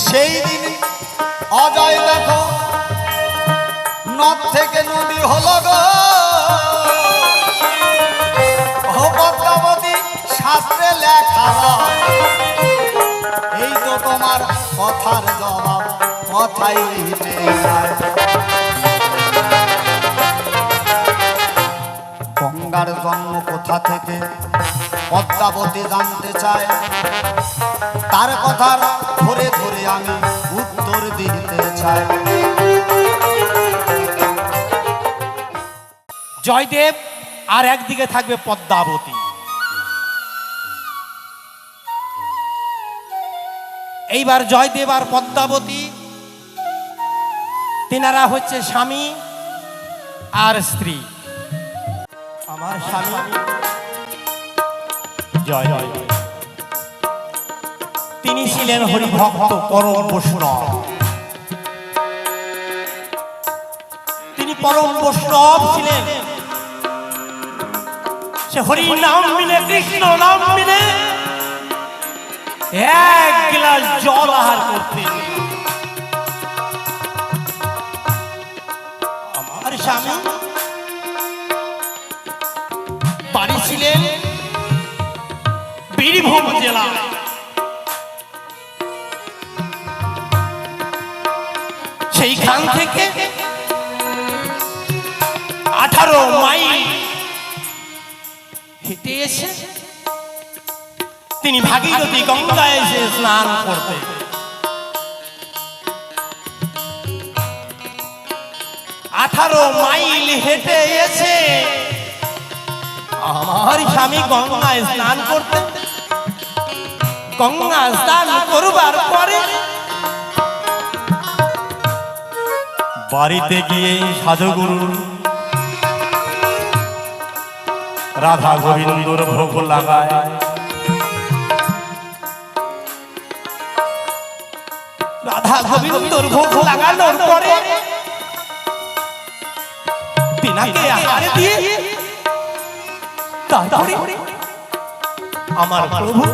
সেই দিন অজয় দেখো নদ থেকে নদী হলো গো পদ্মাবতী শাস্ত্রে লেখা এই তো তোমার কথার জবাব কথাই লিখতে যায়। গঙ্গার জন্ম কোথা থেকে পদ্মাবতী জানতে চায় তার কথা ধরে ধরে আমি উত্তর দিতে চাই। জয়দেব আর একদিকে থাকবে পদ্মাবতী। এইবার জয়দেব আর পদ্মাবতী তেনারা হচ্ছে স্বামী আর স্ত্রী। আমার স্বামী জয় তিনি ছিলেন হরিভক্ত পরম বৈষ্ণব। তিনি পরম বৈষ্ণব ছিলেন। সে হরি নাম মিলে কৃষ্ণ নাম মিলে এক গ্লাস জল আহার করতেন। আমার স্বামী বাড়ি ছিলেন বীরভূম জেলা। সেইখান থেকে 18 মাইল হেঁটে এসে তিনি ভাগীরথী গঙ্গায় এসে স্নান করতে। আঠারো মাইল হেঁটে এসে আমার স্বামী গঙ্গায় স্নান করতে। গঙ্গা স্নান করবার পরে বাড়িতে গিয়ে সাধুগুরু রাধা গোবিন্দর ভোগ লাগায়। রাধা গোবিন্দর ভোগ লাগানোর পরে তিনাকে আহার দিয়ে তারপরে আমার প্রভু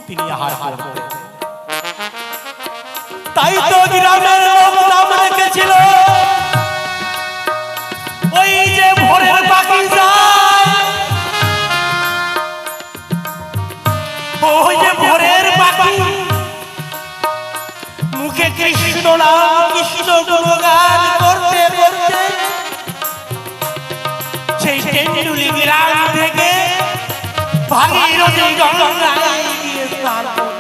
তিনি আহার করতেন। তাই তো গ্রামের লোক নাম রেখেছিল ওই যে ভোরের পাখি যায়, ওই যে ভোরের পাখি মুখে কৃষ্ণ নাম কৃষ্ণ গুণগান করতে করতে সেই টেন্ডুলি গ্রাম থেকে ভাগীরথী গঙ্গায় গিয়ে স্নান করে।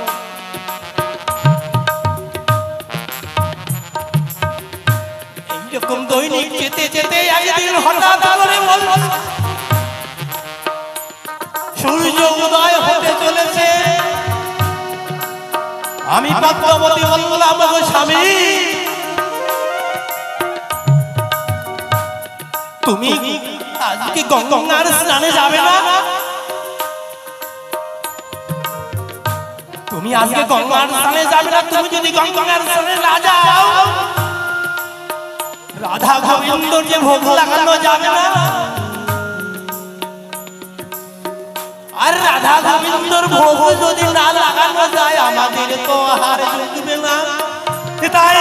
এইরকম দৈনিক যেতে যেতে একদিন হঠাৎ করে বলল সূর্য উদয় হতে চলেছে। আমি পদ্মাবতী বললাম গো স্বামী তুমি আজকে গঙ্গার স্নানে যাবে না? তুমি আজকে গঙ্গার স্নানে যাবে না? তুমি যদি গঙ্গার স্নানে না যাও রাধা গোবিন্দর যে ভোগ লাগানো যাবে না, আর রাধা গোবিন্দর ভোগ যদি না লাগানো যায় আমাদের তো আহার জুটবে না। তাই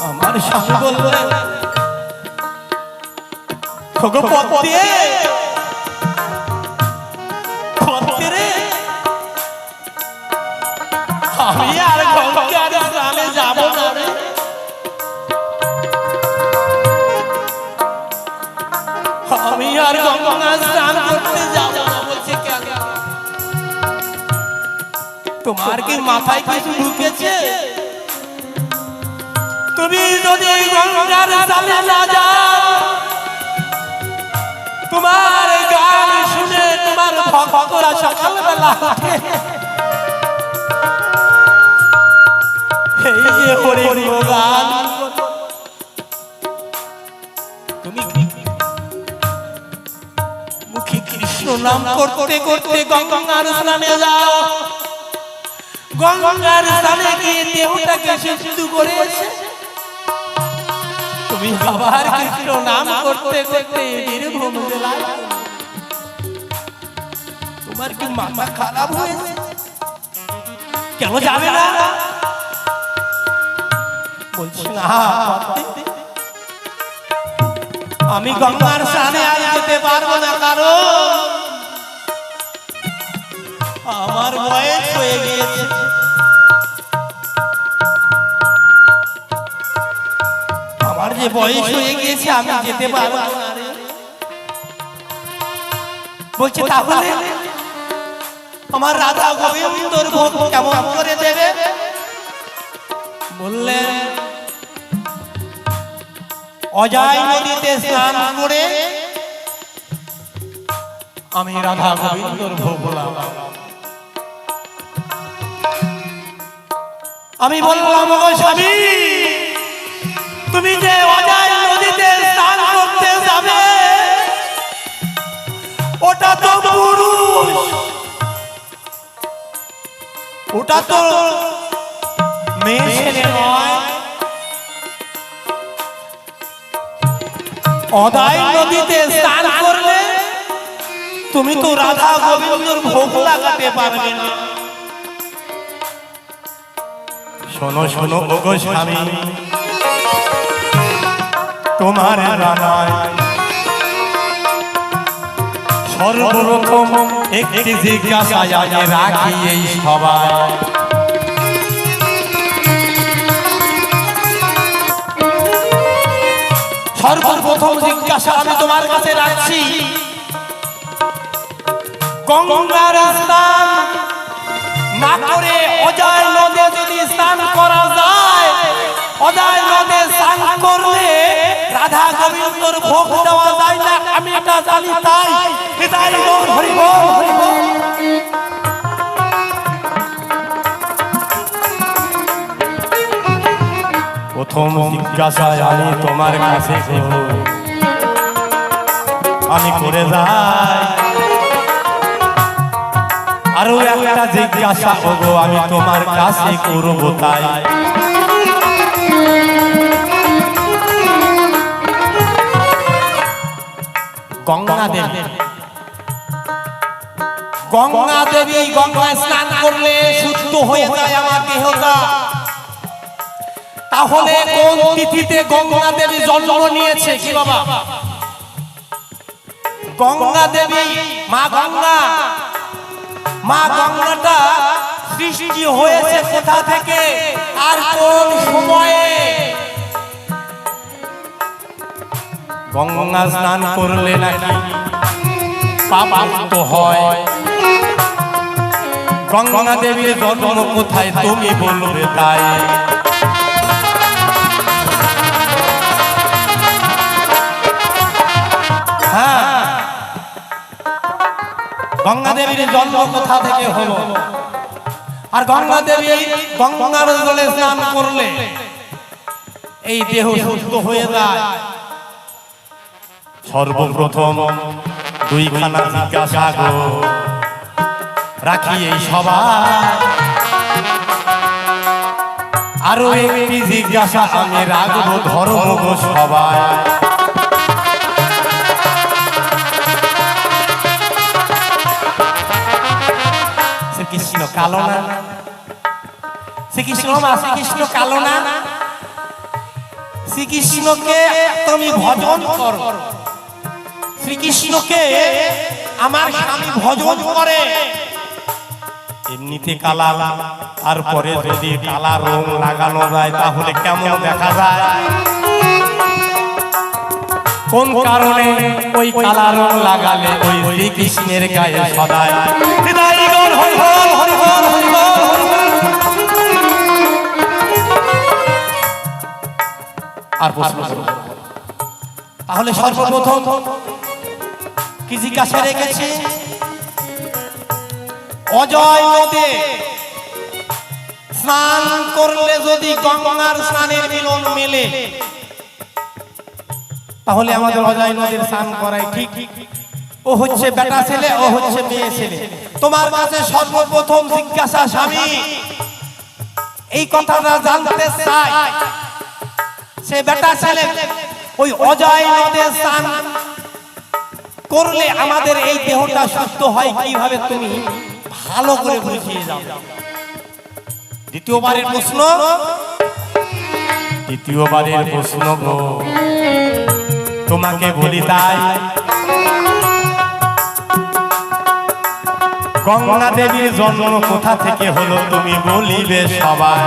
আমার স্বামী বললেন আমি আর গঙ্গার স্নানে যাব না রে। আমি আর গঙ্গা স্নান করতে যাব না। বলছে কেন? তোমার কি মাথায় কিছু ঢুকেছে? তুমি যদি গঙ্গার স্নানে না যাও তোমার গান শুনে তোমার ভক্তরা সকালবেলা এই যে হরি গান তুমি মুখে কৃষ্ণ নাম করতে করতে গঙ্গার স্নানে যাও। গঙ্গার স্থানে গিয়ে দেহটাকে শুদ্ধ করেছে। তুমি আবার কৃষ্ণ নাম করতে করতে বীরভূম জেলায়। তোমার কি মাথা খারাপ হয়েছে? কেন যাবে না? বলছি না, আমি গঙ্গার স্নানে আর যেতে পারবো না, কারণ আমার বয়স হয়ে গিয়েছে। আমার যে বয়স হয়ে গিয়েছে, আমি যেতে পারবো না রে। বলছে তাহলে আমার রাধা গোবিন্দর ভোগ কেমন করে দেবে? বললেন অজয় নদীতে স্নান করে আমি রাধা গোবিন্দর ভোগ হলাম। আমি বললাম গো স্বামী, তুমি যে অজয় নদীতে স্নান করতে যাবে, ওটা তো পুরুষ, ওটা তো মেয়ে ছেলে নয়। অজয় নদীতে স্নান করলে তুমি তো রাধা গোবিন্দর ভোগ লাগাতে পারবে না। শোনো শোনো ওগো স্বামী, তোমার রানায় সর্বপ্রথম একটি জিজ্ঞাসা আগে রাখি এই সবাই। সর্বপ্রথম জিজ্ঞাসা আমি তোমার কাছে রাখছি, গঙ্গার স্নান না করে অজয় নদে যদি স্নান করা যায়, অজয় নদে স্নান করলে রাধা গোবিন্দর ভোগ দেওয়া যায় না, আমি এটা জানি। তাই হৃদয় বল হরি বল হরি বল। প্রথম জিজ্ঞাসা আমি তোমার কাছে আমি করে যাই, আরো একটা জিজ্ঞাসা হবো আমি তোমার কাছে করবো। তাই গঙ্গা দেবী, গঙ্গা দেবী গঙ্গায় স্নান করলে শুদ্ধ হয়ে যায় আমার দেহটা। তাহলে কোন তিথিতে গঙ্গা দেবী জন্ম নিয়েছে? কি বাবা? গঙ্গা দেবী মা গঙ্গা, মা গঙ্গাটা সৃষ্টি হয়েছে কোথা থেকে আর কোন সময়ে? গঙ্গা স্নান করলে নাকি পাপাত্ম হয়। গঙ্গা দেবীর জন্ম কোথায় তুমি বলবে? তাই হ্যাঁ, গঙ্গা দেবীর জন্ম কোথা থেকে হলো? আর গঙ্গা দেবী গঙ্গার জলে স্নান করলে এই দেহ শুদ্ধ হয়ে যায়। সর্বপ্রথম দুইখানা জিজ্ঞাসা গো রাখি এই সবাই, আরো একটি জিজ্ঞাসা আমি রাখবো ধর্ম গো সবাই। শ্রীকৃষ্ণ কালো না? শ্রীকৃষ্ণ মা শ্রীকৃষ্ণ কালো না? শ্রীকৃষ্ণকে তুমি ভজন করো, শ্রীকৃষ্ণকে আমার স্বামী ভজন করে। এমনিতে কালা, তারপরে যদি কালা রং লাগানো যায় তাহলে কেমন দেখা যায়? কোন কারণে ওই কালা রং লাগালে ওই শ্রীকৃষ্ণের গায়ে সদায় হৃদয় গল হরি বল হরি বল হরি বল হরি বল। আর প্রশ্ন করো। তাহলে সর্বপ্রথম কি জিজ্ঞাসা রেখেছে? অজয় নদে স্নান করলে যদি গঙ্গার স্নানের মিলন মেলে, তাহলে আমাদের অজয় নদীর স্নান করাই ঠিক। ও হচ্ছে বেটা ছেলে, ও হচ্ছে মেয়ে ছেলে। তোমার কাছে সর্বপ্রথম জিজ্ঞাসা স্বামী, এই কথাটা জানতে চাই সে বেটা ছেলে ওই অজয় নদে স্নান করলে আমাদের এই দেহটা সুস্থ হয় কিভাবে তুমি ভালো করে বুঝিয়ে যাও। দ্বিতীয়বারের প্রশ্ন গো তোমাকে বলি তাই, গঙ্গা দেবীর জন্ম কোথা থেকে হলো তুমি বলিবে সবাই।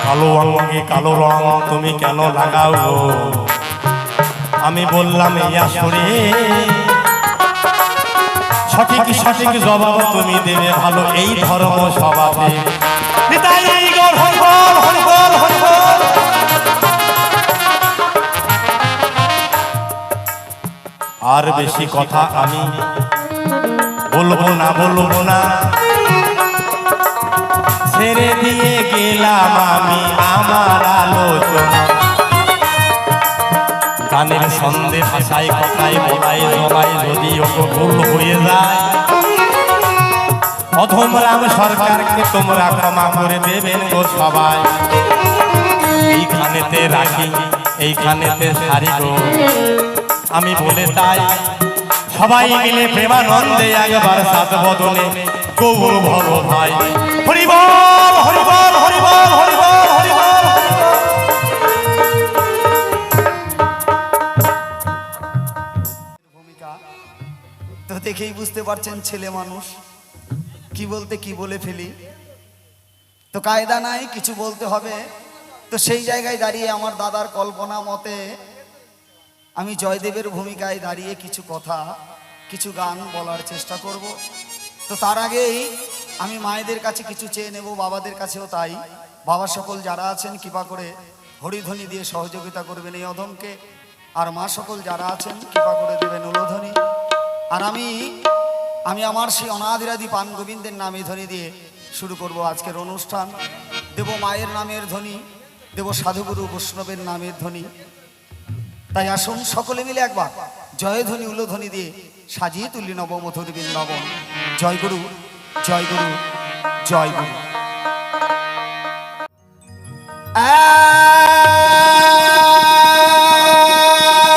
কালো অঙ্গে কালো রং তুমি কেন লাগাও গো? আমি বললাম এই আসরে সঠিক সঠিক জবাব তুমি দেবে ভালো এই ধর্ম স্বভাবে। আর বেশি কথা আমি বলবো না, ছেড়ে দিয়ে গেলাম আমি আমার আলোচনা। গানের ছন্দে ভাষায় কথায় বলাই জমাই যদি ভুল হয়ে যায়, অধম রাম সরকারকে তোমরা ক্ষমা করে দেবেন গো সবাই। এইখানেতে রাখি এইখানেতে সারি গো, আমি বলে তাই সবাই মিলে প্রেমানন্দে একবার সাত বদনে গৌর ভব ভাই। হরিবল হরিবল হরিবল হরিবল হরিবল। ভূমিকা তো দেখেই বুঝতে পারছেন ছেলে মানুষ কি বলতে কি বলে ফেলি, তো কায়দা নাই, কিছু বলতে হবে। তো সেই জায়গায় দাঁড়িয়ে আমার দাদার কল্পনা মতে আমি জয়দেবের ভূমিকায় দাঁড়িয়ে কিছু কথা কিছু গান বলার চেষ্টা করব। তো তার আগেই আমি মায়েদের কাছে কিছু চেয়ে নেব, বাবাদের কাছেও তাই। বাবা সকল যারা আছেন কৃপা করে হরিধ্বনি দিয়ে সহযোগিতা করবেন এই অধমকে, আর মা সকল যারা আছেন কৃপা করে দেবেন উলোধ্বনি। আর আমি আমার সেই অনাদিরাদি পান গোবিন্দের নামে ধ্বনি দিয়ে শুরু করব আজকের অনুষ্ঠান। দেব মায়ের নামের ধ্বনি, দেব সাধুগুরু বৈষ্ণবের নামের ধ্বনি। তাই আসুন সকলে মিলে একবার জয়ধ্বনি উলোধ্বনি দিয়ে সাজিয়ে তুলি নবমধুর বৃন্দাবন। জয় গুরু জয় গুরু জয় গুরু।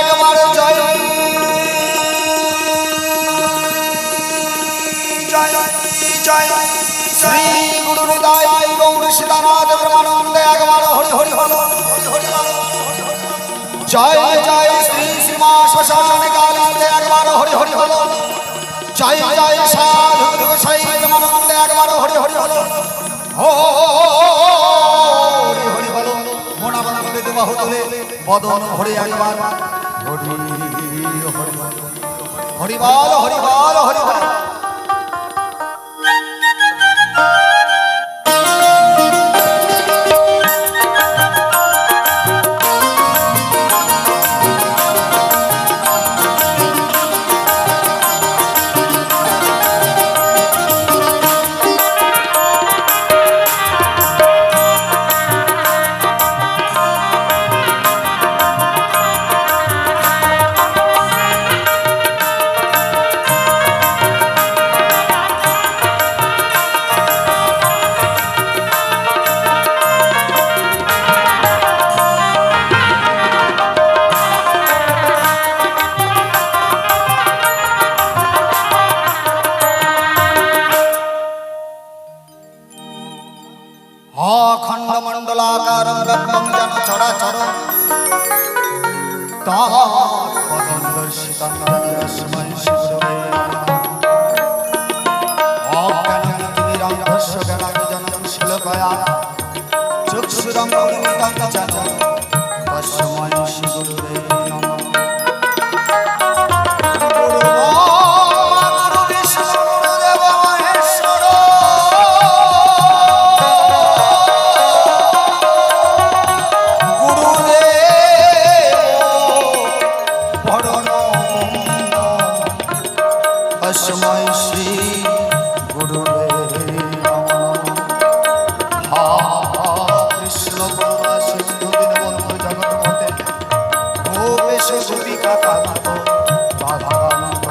একবার জয় জয় জয় শ্রী গুরু হৃদয় গৌর সীতানাথ ব্রহ্মানন্দে একবার হরি হরি হরি হরি হরি। জয় জয় শ্রী শ্রীমা শ্মশান কালীতে একবার হরি হরি হলো। জয় জয় সাধু গোসাই ব্রহ্মানন্দে একবার হরি হরি হলো। হরি হরি হলো। মোনা বন্দে দেবাহু তুলে বদন ভরে একবার হরি হরি হরি বল হরি বল হরি বল। খণ্ডমণ্ডলাকারং ব্রহ্মং যেন চরাচর তদ্দর্শিতং তস্मै শিবগুরবে নমঃ। অজ্ঞানতিমিরান্ধস্য জ্ঞানাঞ্জनं শিলকয়া চক্ষুরং উন্মিলিतं যেন তস্मै শিবগুরবে নমঃ। তস্मै শ্রী গুরুবে নমঃ। কৃষ্ণ করুণা সিন্ধু দীনবন্ধু জগৎপতে গোপেশ গোপিকা কান্ত রাধাকান্ত।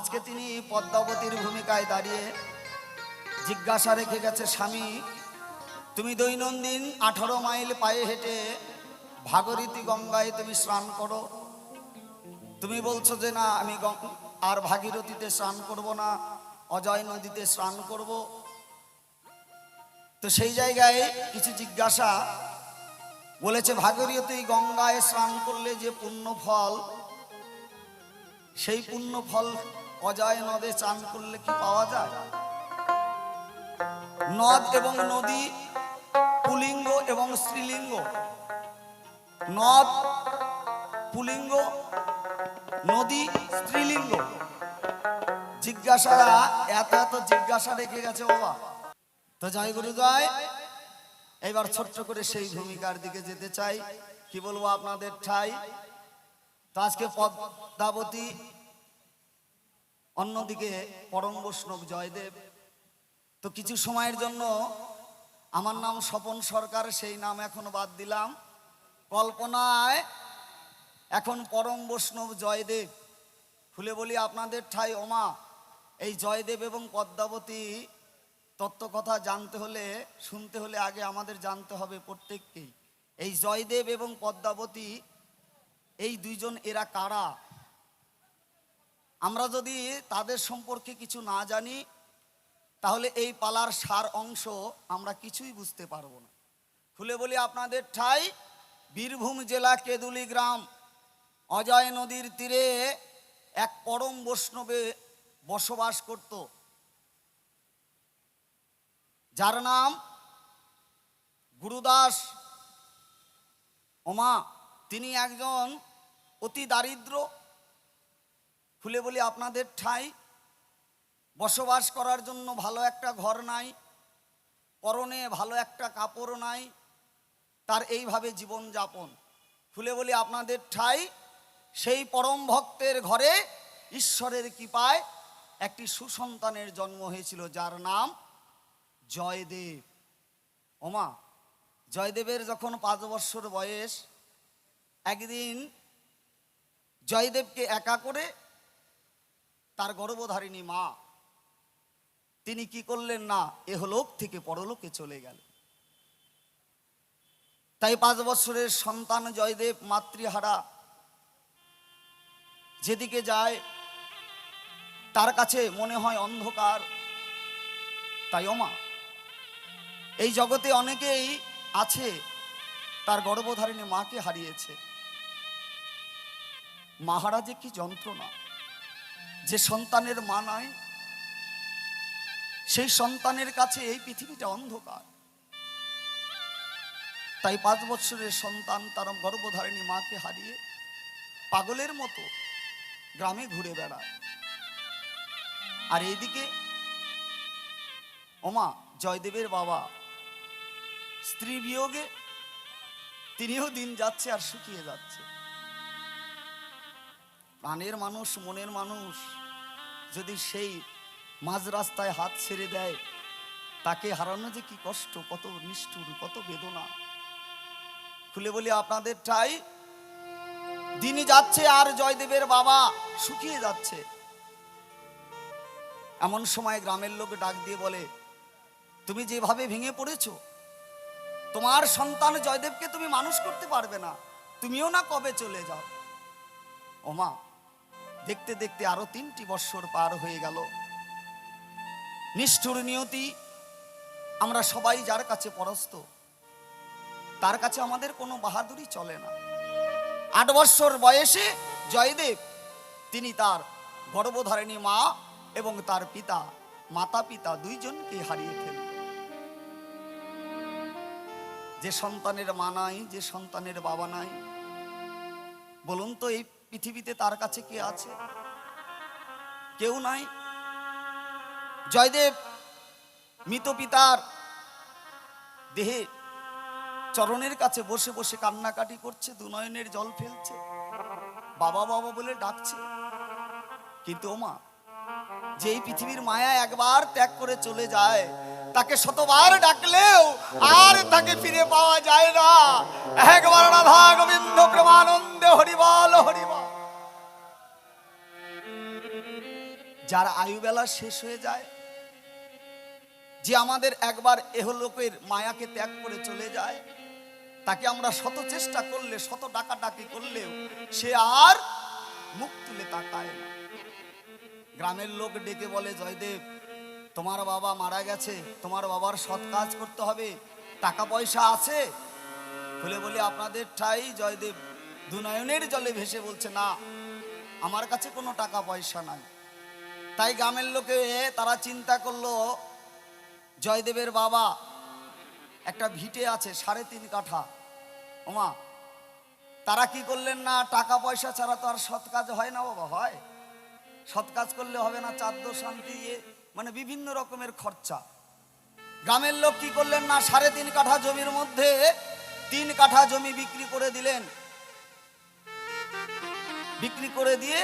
আজকে তিনি পদ্মাবতীর ভূমিকায় দাঁড়িয়ে জিজ্ঞাসা রেখে গেছে, স্বামী তুমি দৈনন্দিন 18 মাইল পায়ে হেঁটে ভাগীরথী গঙ্গায় তুমি স্নান করো, তুমি বলছো যে না আমি আর ভাগীরথীতে স্নান করব না, অজয় নদীতে স্নান করব। তো সেই জায়গায় কিছু জিজ্ঞাসা বলেছে, ভাগীরথী গঙ্গায় স্নান করলে যে পুণ্য ফল, সেই পুণ্য ফল অজয় নদে স্নান করলে কি পাওয়া যায়? নদ এবং নদী পুলিঙ্গ এবং স্ত্রীলিঙ্গ, নদ পুলিঙ্গ, নদী স্ত্রীলিঙ্গ। জিজ্ঞাসা এত এত জিজ্ঞাসা রেখে গেছে বাবা। তো জয় গুরুজয়, এবার ছোট্ট করে সেই ভূমিকার দিকে যেতে চাই। কি বলবো আপনাদের ঠাই। তো আজকে পদ্মাবতী, অন্যদিকে পরম বৈষ্ণব জয়দেব। তো কিছু সময়ের জন্য আমার নাম স্বপন সরকার, সেই নাম এখন বাদ দিলাম। কল্পনায় এখন পরম বৈষ্ণব জয়দেব। খুলে বলি আপনাদের ঠাই ওমা, এই জয়দেব এবং পদ্মাবতী তত্ত্ব কথা জানতে হলে, শুনতে হলে আগে আমাদের জানতে হবে প্রত্যেককেই এই জয়দেব এবং পদ্মাবতী এই দুইজন এরা কারা। আমরা যদি তাদের সম্পর্কে কিছু না জানি তাহলে এই পালার সার অংশ আমরা কিছুই বুঝতে পারবো না। খুলে বলি আপনাদের ঠাই, বীরভূম জেলা কেদুলি গ্রাম, অজয় নদীর তীরে এক পরম বৈষ্ণবে বসবাস করত, যার নাম গুরুদাস ওমা। তিনি একজন অতি দারিদ্র। খুলে বলি আপনাদের ঠাই, বসবাস করার জন্য ভালো একটা ঘর নাই, পরনে ভালো একটা কাপড় নাই, তার এইভাবে জীবন যাপন। খুলে বলি আপনাদের ঠাই, সেই পরম ভক্তের ঘরে ঈশ্বরের কৃপায় একটি সুসন্তানের জন্ম হয়েছিল, যার নাম জয়দেব ওমা। জয়দেবের যখন 5 বছর বয়স, একদিন জয়দেবকে একা করে তার গর্ভধারিণী মা তিনি কি করলেন না, এহলোক থেকে পরলোকে চলে গেল। তাই 5 বছরের সন্তান জয়দেব মাতৃহারা, যেদিকে যায় তার কাছে মনে হয় অন্ধকার। তাই ওমা, এই জগতে অনেকেই আছে তার গর্ভধারিণী মাকে হারিয়েছে। মাহারা যে কি যন্ত্রণা, যে সন্তানের মা নাই সেই সন্তানের কাছে এই পৃথিবীটা অন্ধকার। তাই 5 বছরের সন্তান তার গর্ভধারিণী মাকে হারিয়ে পাগলের মতো গ্রামে ঘুরে বেড়ায়। আর এইদিকে ওমা জয়দেবের বাবা স্ত্রী বিয়োগে তিনিও দিন যাচ্ছে আর শুকিয়ে যাচ্ছে। প্রাণের মানুষ, মনের মানুষ যদি সেই মাঝ রাস্তায় হাত ছেড়ে দেয়, তাকে হারানো যে কি কষ্ট, কত নিষ্ঠুর, কত বেদনা। খুলে বলি আপনাদের ঠাই, দিন যাচ্ছে আর জয়দেবের বাবা শুকিয়ে যাচ্ছে। এমন সময় গ্রামের লোক ডাক দিয়ে বলে, তুমি যেভাবে ভেঙে পড়েছো, তোমার সন্তান জয়দেবকে তুমি মানুষ করতে পারবে না, তুমিও না কবে চলে যাও। ওমা, দেখতে দেখতে আরো 3টি বৎসর পার হয়ে গেল। নিষ্ঠুর নিয়তি, আমরা সবাই যার কাছে পরস্ত, তার কাছে আমাদের কোনো বাহাদুরি চলে না। 8 বৎসর বয়সে জয়দেব তিনি তার গর্ভধারিণী মা এবং তার পিতা, মাতা পিতা দুইজনকে হারিয়ে ফেলল। যে সন্তানের মা নাই, যে সন্তানের বাবা নাই, বলুন তো এই পৃথিবীতে তার কাছে কে আছে? কেউ নাই। জয়দেব মৃত পিতার দেহে চরণের কাছে বসে বসে কান্নাকাটি করছে, দুনয়নের জল ফেলছে, বাবা বাবা বলে ডাকছে। কিন্তু ওমা, যে এই পৃথিবীর মায়া একবার ত্যাগ করে চলে যায়, তাকে শতবার ডাকলেও আর তাকে ফিরে পাওয়া যায় না। একবার রাধা গোবিন্দ প্রেমানন্দে হরিবল হরিবল। যার আয়ুবেলা শেষ হয়ে যায়, যে আমাদের একবার এহলোকের মায়াকে ত্যাগ করে চলে যায়, তাকে আমরা শত চেষ্টা করলে, শত ডাকাডাকি করলেও সে আর মুখ তুলে তাকায় না। গ্রামের লোক ডেকে বলে, জয়দেব তোমার বাবা মারা গেছে, তোমার বাবার সৎ কাজ করতে হবে, টাকা পয়সা আছে? খুলে বলে, আপনাদের ঠাই। জয়দেব দুনয়নের জলে ভেসে বলছে, না, আমার কাছে কোনো টাকা পয়সা নাই। তাই গ্রামের লোকে তারা চিন্তা করলো, জয়দেবের বাবা একটা ভিটে আছে 3.5 কাঠা। ওমা, তারা কি করলেন না, টাকা পয়সা ছাড়া তো আর সৎ কাজ হয় না বাবা। হয়, সৎ কাজ করলে হবে না, চাদ্দ শান্তি মানে বিভিন্ন রকমের খরচা। গ্রামের লোক কি করলেন না, 3.5 কাঠা জমির মধ্যে 3 কাঠা জমি বিক্রি করে দিলেন। বিক্রি করে দিয়ে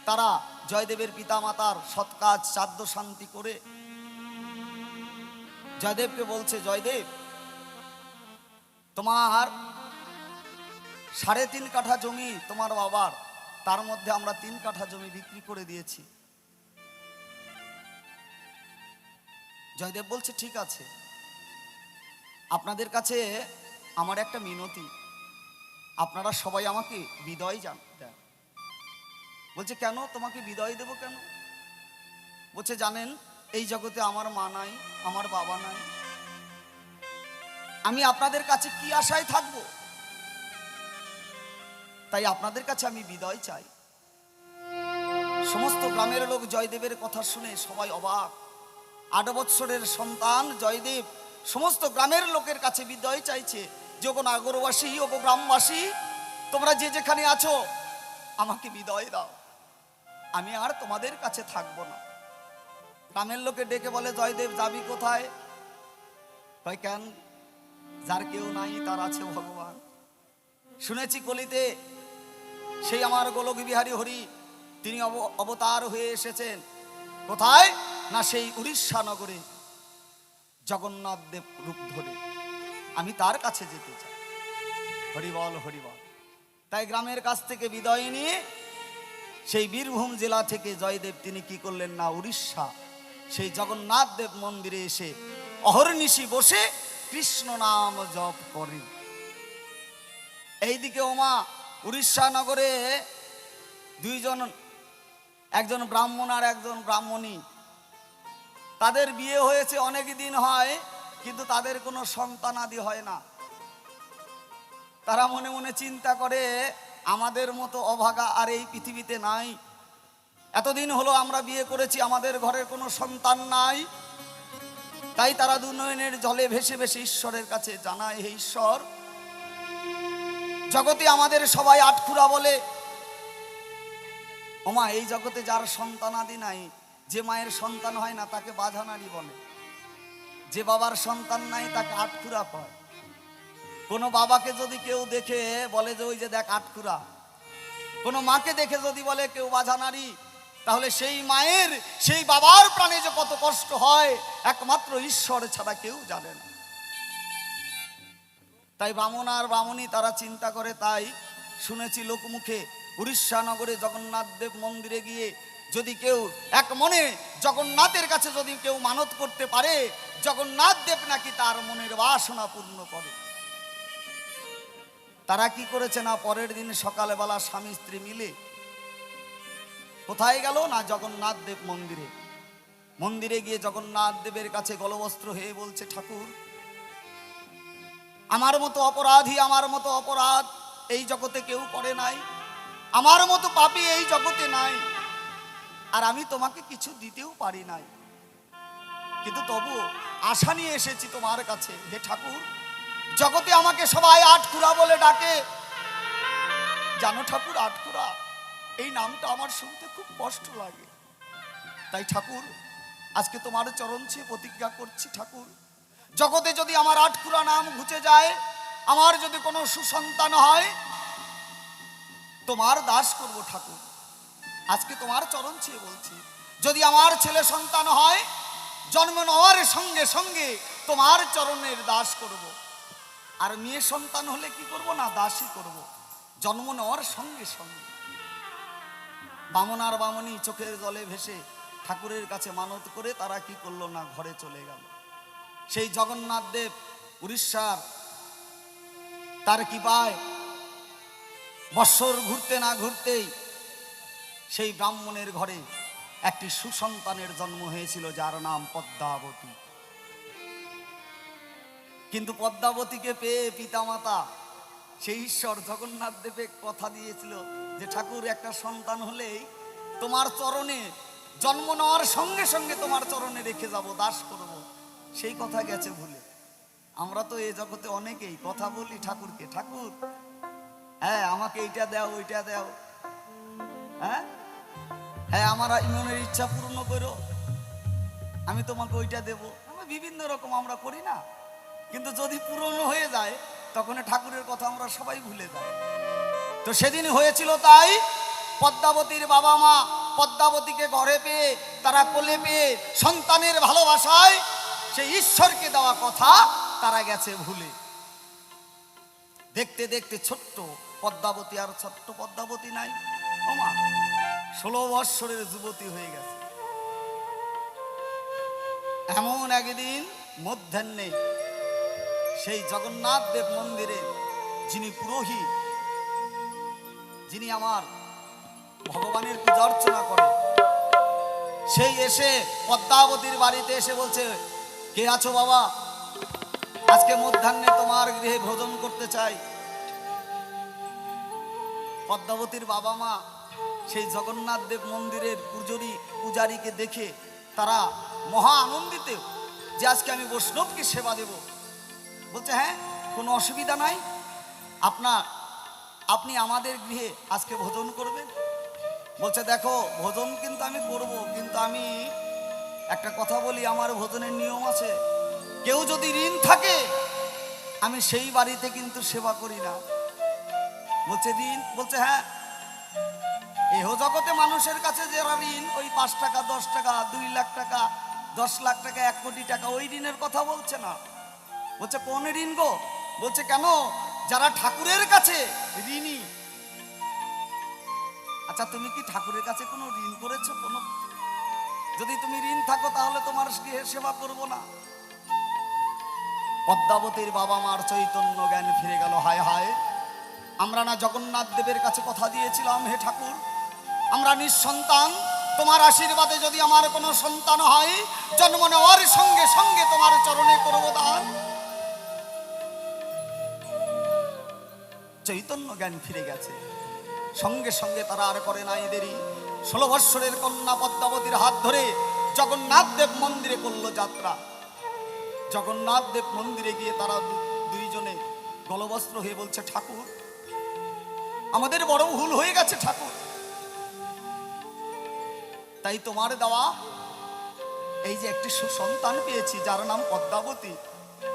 তারা জয়দেবের পিতা মাতার সৎ কাজ চাদ্দ শান্তি করে জয়দেবকে বলছে, জয়দেব তোমার 3.5 কাঠা জমি তোমার বাবার, তার মধ্যে আমরা 3 কাঠা জমি বিক্রি করে দিয়েছি। জয়দেব বলছে, ঠিক আছে, আপনাদের কাছে আমার একটা মিনতি, আপনারা সবাই আমাকে বিদায় দেন। বলছে, কেন তোমাকে বিদায় দেব কেন? বলছে, জানেন এই জগতে আমার মা নাই, আমার বাবা নাই, আমি আপনাদের কাছে কি আশায় থাকব? তাই আপনাদের কাছে আমি বিদায় চাই। সমস্ত গ্রামের লোক জয়দেবের কথা শুনে সবাই অবাক। 8 বৎসরের সন্তান জয়দেব সমস্ত গ্রামের লোকের কাছে বিদায় চাইছে। যখন আগরবাসী ও গ্রামবাসী, তোমরা যে যেখানে আছো আমাকে বিদায় দাও, আমি আর তোমাদের কাছে থাকবো না। গ্রামের লোকে ডেকে বলে, জয়দেব যাবি কোথায়? কয়, কেন, যার কেউ নাই তার আছে ভগবান। শুনেছি কলিতে সেই আমার গোলক বিহারী হরি তিনি অবতার হয়ে এসেছেন। কোথায় না, সেই উড়িষ্যা নগরে জগন্নাথ দেব রূপ ধরে। আমি তার কাছে যেতে চাই। হরিবল হরিবল। তাই গ্রামের কাছ থেকে বিদায় নিয়ে সেই বীরভূম জেলা থেকে জয়দেব তিনি কি করলেন না, উড়িষ্যা সেই জগন্নাথ দেব মন্দিরে এসে অহর্নিশি বসে কৃষ্ণ নাম জপ করেন। এইদিকে ওমা উড়িষ্যা নগরে দুইজন, একজন ব্রাহ্মণ আর একজন ব্রাহ্মণী, তাদের বিয়ে হয়েছে অনেক দিন হয়, কিন্তু তাদের কোনো সন্তানাদি হয় না। তারা মনে মনে চিন্তা করে, আমাদের মতো অভাগা আর এই পৃথিবীতে নাই। এতদিন হলো আমরা বিয়ে করেছি, আমাদের ঘরের কোনো সন্তান নাই। তাই তারা দুনয়নের জলে ভেসে ভেসে ঈশ্বরের কাছে জানায়, হে ঈশ্বর, জগতে আমাদের সবাই আটখুরা বলে। ওমা, এই জগতে যার সন্তানাদি নাই, যে মায়ের সন্তান হয় না তাকে বাঁধা নারী বলে, যে বাবার সন্তান নাই তাকে আটখুরা কয়। কোনো বাবাকে যদি কেউ দেখে বলে যে ওই যে দেখ আটখুরা, কোনো মাকে দেখে যদি বলে কেউ বাঁধা নারী, তাহলে সেই মায়ের সেই বাবার প্রাণে যে কত কষ্ট হয় একমাত্র ঈশ্বর ছাড়া কেউ জানে না। তাই ব্রাহ্মণ আর ব্রাহ্মণী তারা চিন্তা করে। তাই শুনেছি লোকমুখে, উড়িষ্যা নগরে জগন্নাথ দেব মন্দিরে গিয়ে যদি কেউ এক মনে জগন্নাথের কাছে যদি কেউ মানত করতে পারে, জগন্নাথ দেব নাকি তার মনের বাসনা পূর্ণ করে। তারা কি করেছে না, পরের দিন সকালবেলা স্বামী স্ত্রী মিলে কোথায় গেল না, জগন্নাথ দেব মন্দিরে। মন্দিরে গিয়ে জগন্নাথ দেবের কাছে গলবস্ত্র হয়ে বলছে, ঠাকুর, আমার মতো অপরাধী, আমার মতো অপরাধ এই জগতে কেউ করে নাই, আমার মতো পাপী এই জগতে নাই, আর আমি তোমাকে কিছু দিতেও পারি নাই, কিন্তু তবু আশা নিয়ে এসেছি তোমার কাছে। হে ঠাকুর, জগতে আমাকে সবাই আটখুরা বলে ডাকে, জানো ঠাকুর, আটখুরা এই নামটা আমার শুনতে খুব কষ্ট লাগে। তাই ঠাকুর, আজকে তোমার চরণ ছুঁয়ে প্রতিজ্ঞা করছি, ঠাকুর, জগতে যদি আমার আটখুরা নাম ঘুচে যায়, আমার যদি কোনো সুসন্তান হয়, তোমার দাস করব ঠাকুর। আজকে তোমার চরণ ছুঁয়ে বলছি, যদি আমার ছেলে সন্তান হয়, জন্ম নেওয়ার সঙ্গে সঙ্গে তোমার চরণের দাস করব। আর মেয়ে সন্তান হলে কি করব না, দাসী করব, জন্ম নেওয়ার সঙ্গে সঙ্গে। বামন আর বামনী চোখের জলে ভেসে ঠাকুরের কাছে মানত করে তারা কি করলো না, ঘরে চলে গেল। সেই জগন্নাথ দেব উড়িষ্যার, তার কি পায় বৎসর ঘুরতে না ঘুরতেই সেই ব্রাহ্মণের ঘরে একটি সুসন্তানের জন্ম হয়েছিল, যার নাম পদ্মাবতী। কিন্তু পদ্মাবতীকে পেয়ে পিতামাতা সেই ঈশ্বর জগন্নাথ দেবে কথা দিয়েছিল যে ঠাকুর একটা সন্তান হলেই তোমার চরণে জন্ম নেওয়ার সঙ্গে সঙ্গে তোমার চরণে রেখে যাব, দাস করব। সেই কথা গেছে ভুলে। আমরা তো এই জগতে অনেকেই কথা বলি ঠাকুরকে, ঠাকুর হ্যাঁ আমাকে এইটা দাও ওইটা দাও, হ্যাঁ হ্যাঁ আমার মনের ইচ্ছা পূর্ণ করো, আমি তোমাকে ওইটা দেব। আমরা বিভিন্ন রকম আমরা করি না, কিন্তু যদি পূরণ হয়ে যায় তখন ঠাকুরের কথা আমরা সবাই ভুলে যাই। তো সেদিন হয়েছিল তাই, পদ্মাবতীর বাবা মা পদ্মাবতীকে ঘরে পেয়ে, তারা কোলে পেয়ে সন্তানের ভালোবাসায় সেই ঈশ্বরকে দেওয়া কথা তারা গেছে ভুলে। দেখতে দেখতে ছোট্ট পদ্মাবতী আর ছোট্ট পদ্মাবতী নাই, ওমা 16 বৎসরের যুবতী হয়ে গেছে। এমন একদিন মধ্যাহ্নে সেই জগন্নাথ দেব মন্দিরে যিনি পুরোহিত, যিনি আমার ভগবানের পূজা অর্চনা করে, সেই এসে পদ্মাবতীর বাড়িতে এসে বলছে, কে আছো বাবা, আজকে মধ্যাহ্নে তোমার গৃহে ভোজন করতে চাই। পদ্মাবতীর বাবা মা সেই জগন্নাথ দেব মন্দিরের পূজারীকে দেখে তারা মহা আনন্দিত যে আজকে আমি বৈষ্ণবকে সেবা দেব। বলছে হ্যাঁ কোনো অসুবিধা নাই, আপনি আমাদের গৃহে আজকে ভোজন করবেন। বলছে দেখো ভোজন কিন্তু আমি করব, কিন্তু আমি একটা কথা বলি, আমার ভোজনের নিয়ম আছে, কেউ যদি ঋণ থাকে আমি সেই বাড়িতে কিন্তু সেবা করি না। বলছে ঋণ? বলছে হ্যাঁ, এহ জগতে মানুষের কাছে যারা ঋণ, ওই 5 টাকা 10 টাকা 2 লাখ টাকা 10 লাখ টাকা 1 কোটি টাকা, ওই ঋণের কথা বলছে না। বলছে কোন ঋণ গো? বলছে কেন, যারা ঠাকুরের কাছে ঋণী। আচ্ছা তুমি কি ঠাকুরের কাছে কোনো ঋণ করেছো? কোনো, যদি তুমি ঋণ থাকো তাহলে তোমার গৃহের সেবা করবো না। পদ্মাবতীর বাবা মার চৈতন্য জ্ঞান ফিরে গেল। হায় হায়, আমরা না জগন্নাথ দেবের কাছে কথা দিয়েছিলাম, হে ঠাকুর আমরা নিঃসন্তান, তোমার আশীর্বাদে যদি আমার কোনো সন্তান হয়, জন্ম নেওয়ার সঙ্গে সঙ্গে তোমার চরণে করব দান। চৈতন্য জ্ঞান ফিরে গেছে, সঙ্গে সঙ্গে তারা আর করে নাই দেরি। 16 বৎসরের কন্যা পদ্মাবতীর হাত ধরে জগন্নাথ দেব মন্দিরে করলো যাত্রা। জগন্নাথ দেব মন্দিরে গিয়ে তারা দুইজনে গলবস্ত্র হয়ে বলছে, ঠাকুর আমাদের বড় ভুল হয়ে গেছে ঠাকুর, তাই তোমার দেওয়া এই যে একটি সুসন্তান পেয়েছি যার নাম পদ্মাবতী,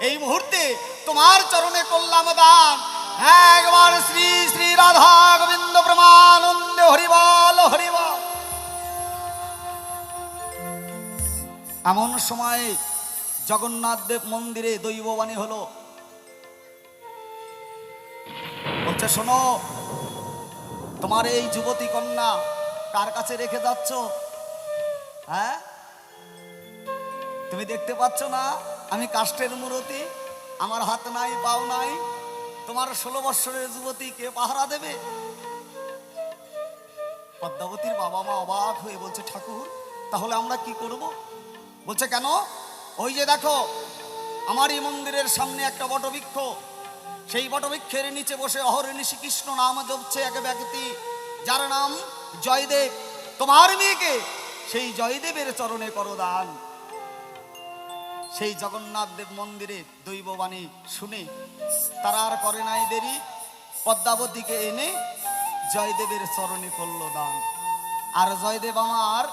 এই মুহূর্তে তোমার চরণে করলাম দান। একবার শ্রী শ্রী রাধা গোবিন্দ প্রেমানন্দে হরিবল হরিবল। এমন সময় জগন্নাথ দেব মন্দিরে দৈববাণী হলো। বলছে শোনো, তোমার এই যুবতী কন্যা কার কাছে রেখে যাচ্ছ? হ্যাঁ তুমি দেখতে পাচ্ছ না আমি কাষ্ঠের মূর্তি, আমার হাত নাই পাও নাই, তোমার 16 বৎসরের যুবতী কে পাহারা দেবে? পদ্মাবতীর বাবা মা অবাক হয়ে বলছে, ঠাকুর তাহলে আমরা কি করব? বলছে কেন, ওই যে দেখো আমার এই মন্দিরের সামনে একটা বটবৃক্ষ, সেই বটবৃক্ষের নিচে বসে অহর্নিশি কৃষ্ণ নাম জপছে এক ব্যক্তি, যার নাম জয়দেব। তোমার মেয়েকে সেই জয়দেবের চরণে করো দান। সেই জগন্নাথ দেব মন্দিরে দৈববাণী শুনে তারা আর করে নাই দেরি, পদ্মাবতীকে এনে জয়দেবের চরণে করলো দান। আর জয়দেব আমার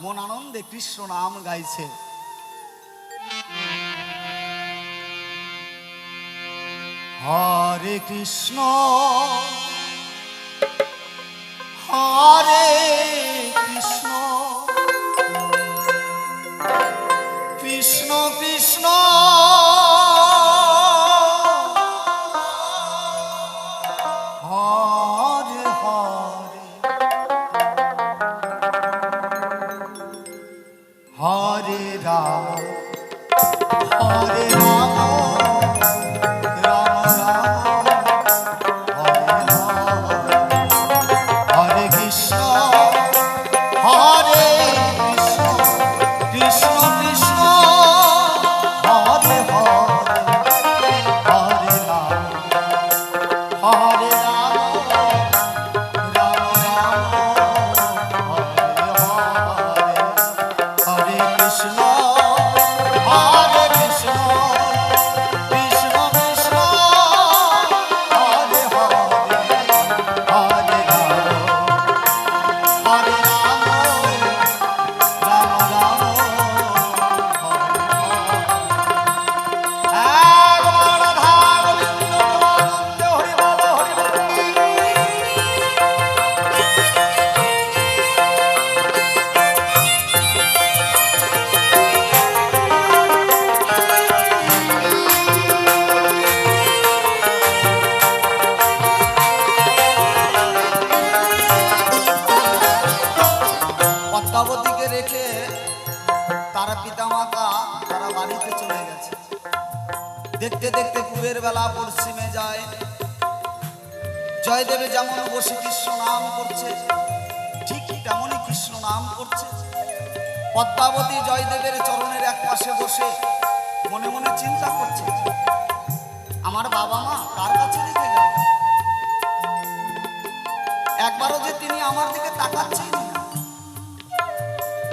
মন আনন্দে কৃষ্ণ নাম গাইছে। হরে কৃষ্ণ হরে কৃষ্ণ কৃষ্ণ কৃষ্ণ হরে হরে। দেখতে দেখতে পূবের বেলা পশ্চিমে যায়। জয়দেবে যেমন বসে কৃষ্ণ নাম করছে, ঠিক তেমনই কৃষ্ণ নাম করছে। পদ্মাবতী জয়দেবের চরণের এক পাশে বসে মনে মনে চিন্তা করছে, আমার বাবা মা কার কাছে রেখে গেল? একবারও যে তিনি আমার দিকে তাকাচ্ছেন না।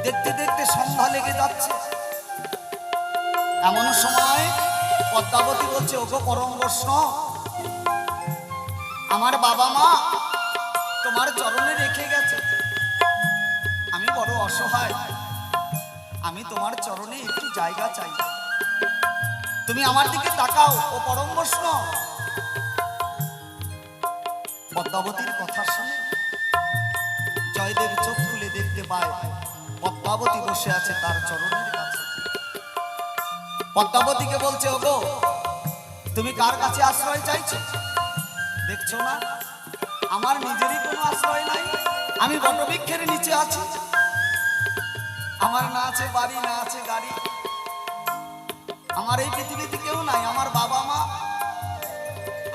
দেখতে দেখতে সন্ধ্যা লেগে যাচ্ছে। এমন সময় পদ্মাবতী বলছে, ওগো পরম বৈষ্ণব, আমার বাবা মা তোমার চরণে রেখে গেছে। আমি বড় অসহায়, আমি তোমার চরণে একটু জায়গা চাই, তুমি আমার দিকে তাকাও ও পরম বৈষ্ণব। পদ্মাবতীর কথা শুনে জয়দেব চোখ খুলে দেখতে পায় পদ্মাবতী বসে আছে তার চরণের কাছে। পদ্মাবতীকে বলছে, ওগো তুমি কার কাছে আশ্রয় চাইছো? দেখছো না আমার নিজেরই কোনো আশ্রয় নাই। আমি বটবৃক্ষের নিচে আছি, আমার না আছে বাড়ি, না আছে গাড়ি, আমার এই পৃথিবীতে কেউ নাই। আমার বাবা মা,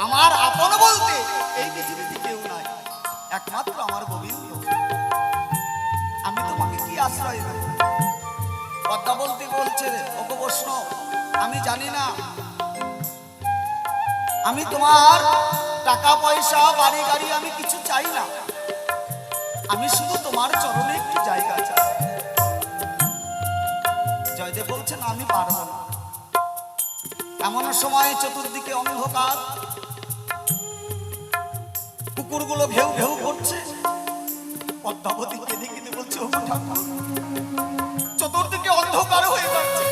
আমার আপন বলতে এই পৃথিবীতে কেউ নাই, একমাত্র আমার গোবিন্দ। আমি তোমাকে কি আশ্রয় দেব? পদ্মাবতী বলছে, ওগো বৈষ্ণব, আমি জানি না, আমি তোমার টাকা পয়সা বাড়ি গাড়ি আমি কিছু চাই না, আমি শুধু তোমার চরণে একটু জায়গা চাই। জয়দেব বলছেন, আমি পারবো না। এমন সময় চতুর্দিকে অন্ধকার, কুকুরগুলো ঘেউ ঘেউ করছে। পদ্মাবতী কেঁদে কেঁদে বলছে, ও ঠাকুর, চতুর্দিকে অন্ধকার হয়ে যাচ্ছে,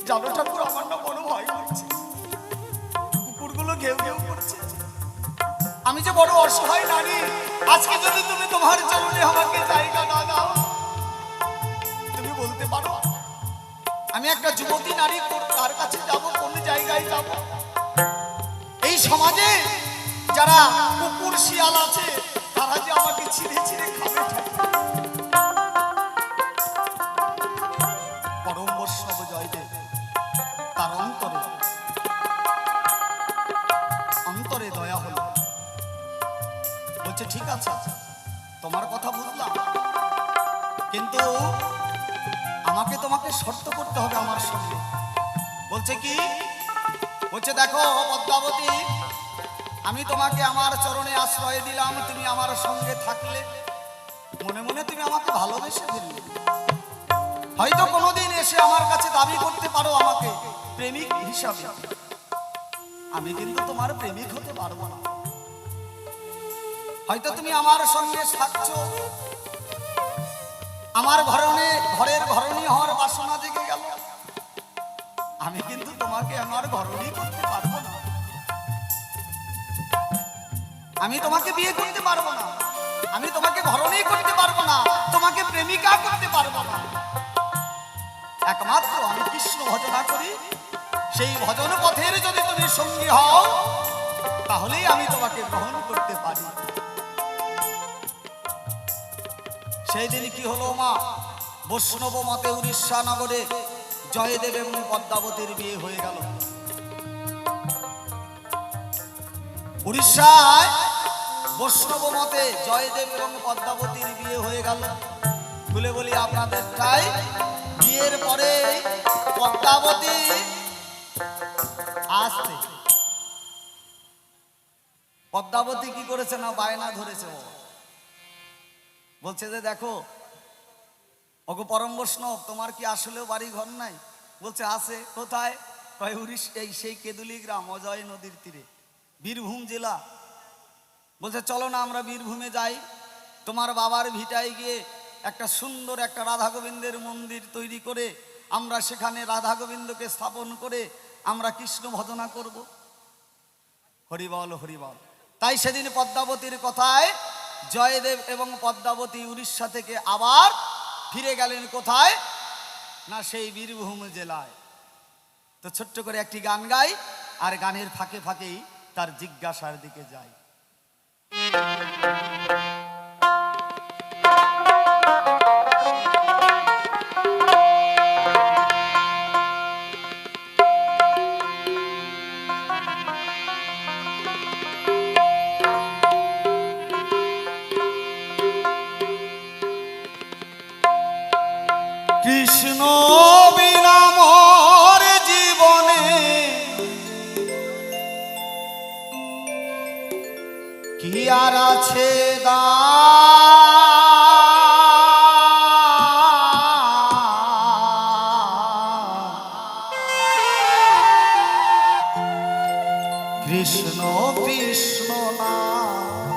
জানো ঠাকুর, আমার না বড় ভয় করছে, কুকুরগুলো ঘেউ ঘেউ করছে, আমি যে বড় অসহায় নারী, আজকে যদি তুমি তোমার চরণে আমাকে জায়গা না দাও, তুমি বলতে পারো আমি একটা যুবতী নারী কার কাছে যাব, কোন জায়গায় যাব? এই সমাজে যারা কুকুর শিয়াল আছে তারা যে আমাকে ছিঁড়ে ছিঁড়ে খাবে। পরম বৈষ্ণব জয়দেব তার অন্তরে দয়া হলো, বলছে, ঠিক আছে তোমার কথা বুঝলাম, কিন্তু আমাকে তোমাকে শর্ত করতে হবে আমার সঙ্গে। বলছে কি? বলছে, দেখো পদ্মাবতী, আমি তোমাকে আমার চরণে আশ্রয় দিলাম, তুমি আমার সঙ্গে থাকলে, মনে মনে তুমি আমাকে ভালোবেসে ফেললে, হয়তো কোনোদিন এসে আমার কাছে দাবি করতে পারো আমাকে প্রেমিক হিসাবে, আমি কিন্তু তোমার প্রেমিক হতে পারবো না। হয়তো তুমি আমার সঙ্গে থাকছো, আমার ঘরের ঘরণী হওয়ার বাসনা জেগে গেল, আমি কিন্তু তোমাকে আমার ঘরণী করতে পারবো না, আমি তোমাকে বিয়ে করতে পারবো না, আমি তোমাকে ঘরণী করতে পারবো না, তোমাকে প্রেমিকা করতে পারবো না। একমাত্র আমি কৃষ্ণ ভজনা করি, সেই ভজন পথের যদি তুমি সঙ্গী হও, তাহলেই আমি তোমাকে গ্রহণ করতে পারি। সেই দিন কি হলো মা? বৈষ্ণব মতে উড়িষ্যা নগরে জয়দেব এবং পদ্মাবতীর বিয়ে হয়ে গেল। উড়িষ্যায় বৈষ্ণব মতে জয়দেব এবং পদ্মাবতীর বিয়ে হয়ে গেল। খুলে বলি আপনাদেরটাই, বিয়ের পরে পদ্মাবতী আসতে, পদ্মাবতী কি করেছে না, বায়না ধরেছে, বলছে যে দেখো ওগো পরম বৈষ্ণব, তোমার কি আসলেও বাড়ি ঘর নাই? বলছে আছে। কোথায়? এই সেই কেদুলি গ্রাম, অজয় নদীর তীরে, বীরভূম জেলা। বলছে চলো না আমরা বীরভূমে যাই, তোমার বাবার ভিটায় গিয়ে একটা সুন্দর একটা রাধা গোবিন্দের মন্দির তৈরি করে আমরা সেখানে রাধা গোবিন্দকে স্থাপন করে আমরা কৃষ্ণ ভজনা করব। হরিবল হরিবল। তাই সেদিন পদ্মাবতীর কথায় জয়দেব এবং পদ্মাবতী উড়িষ্যা থেকে আবার ফিরে গেলেন কোথায় না, সেই বীরভূম জেলায়। তো ছোট্ট করে একটি গান গাই, আর গানের ফাঁকে ফাঁকেই তার জিজ্ঞাসার দিকে যাই। কৃষ্ণ কৃষ্ণ নাম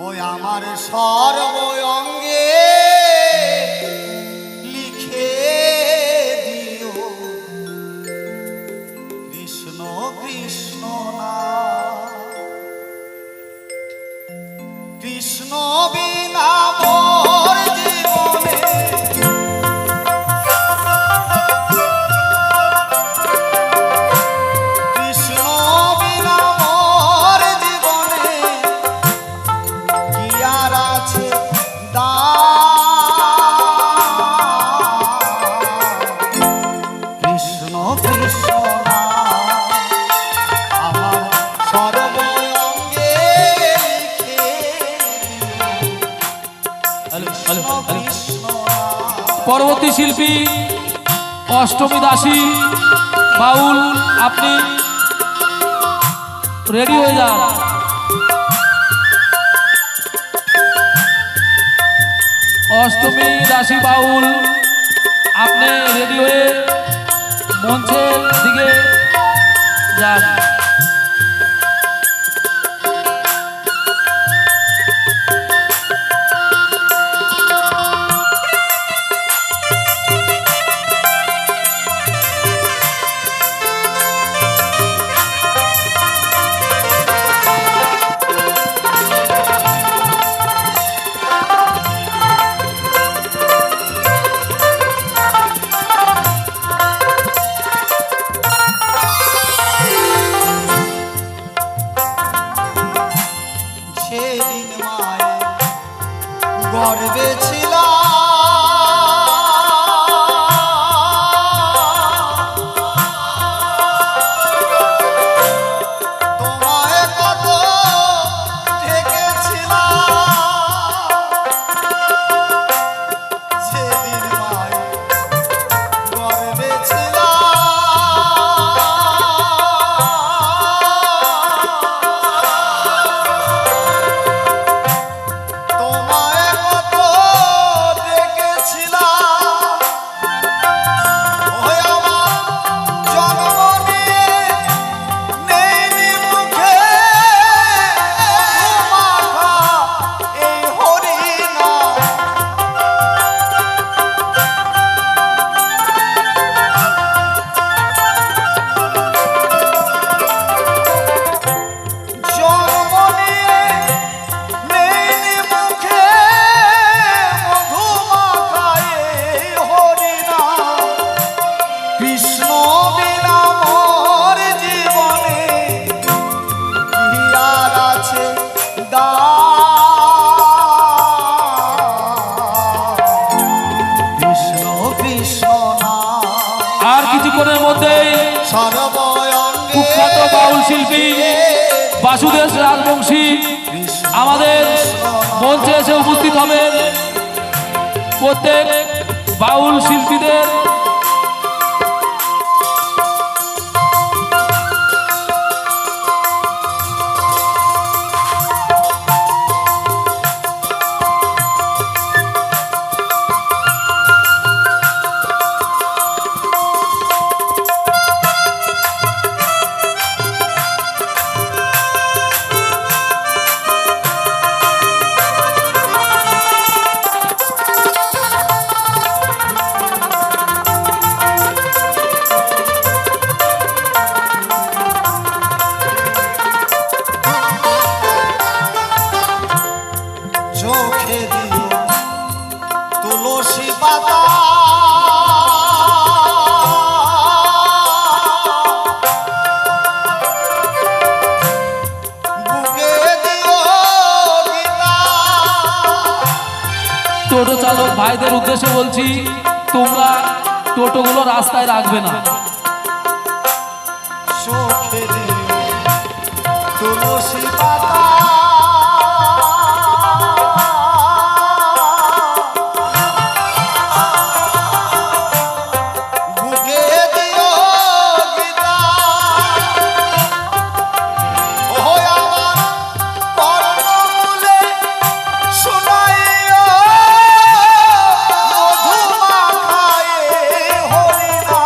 ওই আমার সর্ব অঙ্গে লিখে দিও কৃষ্ণ কৃষ্ণ নাম কৃষ্ণ বিনা মোর জীবনে কৃষ্ণ বিনা মোর জীবনে কি আর আছে কৃষ্ণ কৃষ্ণ আমার সর্ব অঙ্গে কৃষ্ণ পরবর্তী শিল্পী অষ্টমী দাসী বাউল, আপনি রেডি হয়ে যান। অষ্টমী দাসী বাউল, আপনি রেডি হয়ে মঞ্চের দিকে যান। সেদিন মায়ের গর্বে ছিল তোমায় কত ঢেকেছিল সেদিন মায়ের গর্বে ছিল তোমায় কত ডেকেছিলাম ওই আমার জন্ম নিয়ে নেই মুখে মাখা এই হরিনাম জন্ম নিয়ে নেই মুখে মধু মাখায় হরিনাম কৃষ্ণ বিনা মোর জীবনে কি আর আছে কৃষ্ণ কৃষ্ণ নাম আর কিছুক্ষণের মধ্যেই সর্ব অঙ্গে কুখ্যাত বাউল শিল্পী বাসুদেব রাজবংশী আমাদের মঞ্চে এসে উপস্থিত হবেন। প্রত্যেক বাউল শিল্পীদের চোখে দিও তুলসী পাতা বুকে দিও গীতা টোটো চালক ভাইদের উদ্দেশ্যে বলছি, তোমরা টোটোগুলো রাস্তায় রাখবে না। চোখে দিও তুলসী পাতা বুকে দিও গীতা ও আমার কর্ণমূলে শোনাইও মধু মাখায় হরিনাম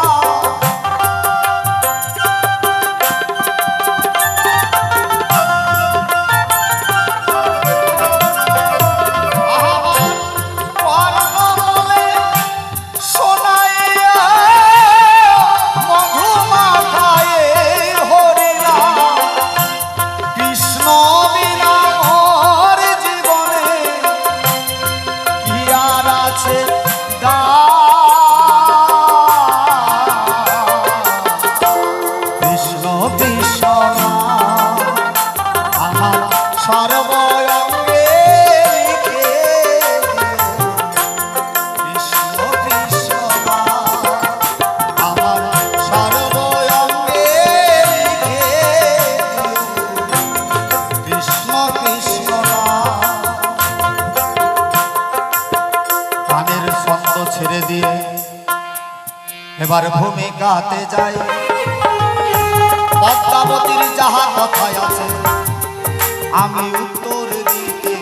এবার ভূমিকাতে যাই। পদ্মাবতীর যাহা কথায় আছে আমি উত্তর দিতে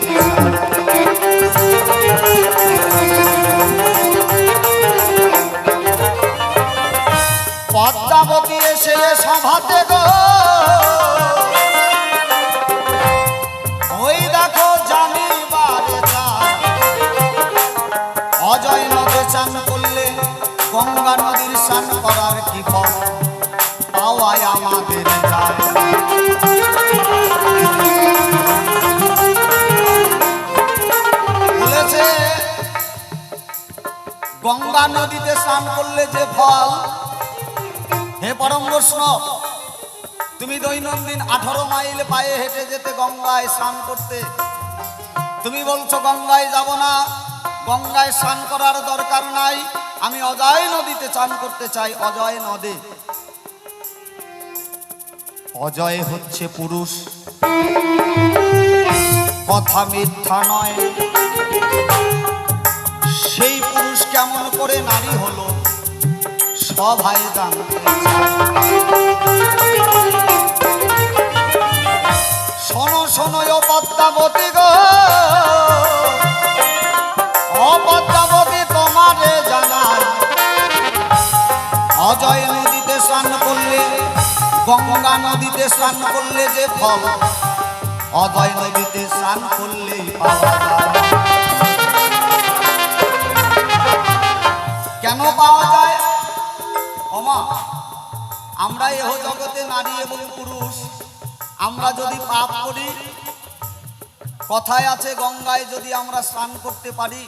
পদ্মাবতী এসে সভাতে গো ওই দেখো জানিবারে চায় অজয় নদে চান করলে গঙ্গা নদীর স্নান করার কি ফল পাওয়ায় আমাদের যায়। বলেছে গঙ্গা নদীতে স্নান করলে যে ফল, হে পরম বৈষ্ণব তুমি দৈনন্দিন 18 মাইল পায়ে হেঁটে যেতে গঙ্গায় স্নান করতে, তুমি বলছো গঙ্গায় যাব না, গঙ্গায় স্নান করার দরকার নাই, আমি অজয় নদীতে স্নান করতে চাই। অজয় নদে, অজয় হচ্ছে পুরুষ, কথা মিথ্যা নয়। সেই পুরুষ কেমন করে নারী হলো সবাই জানতে চায়। শোনো শোনো ও পদ্মাবতী গো, ও পদ্মাবতী তোমারে জানাই অজয় নদীতে স্নান করলে গঙ্গা নদীতে স্নান করলে যে ফল অজয় নদীতে স্নান করলেই পাওয়া যায়। কেন পাওয়া যায়? ওমা আমরা এহ জগতে নারী এবং পুরুষ আমরা যদি পাপ করি, কথায় আছে গঙ্গায় যদি আমরা স্নান করতে পারি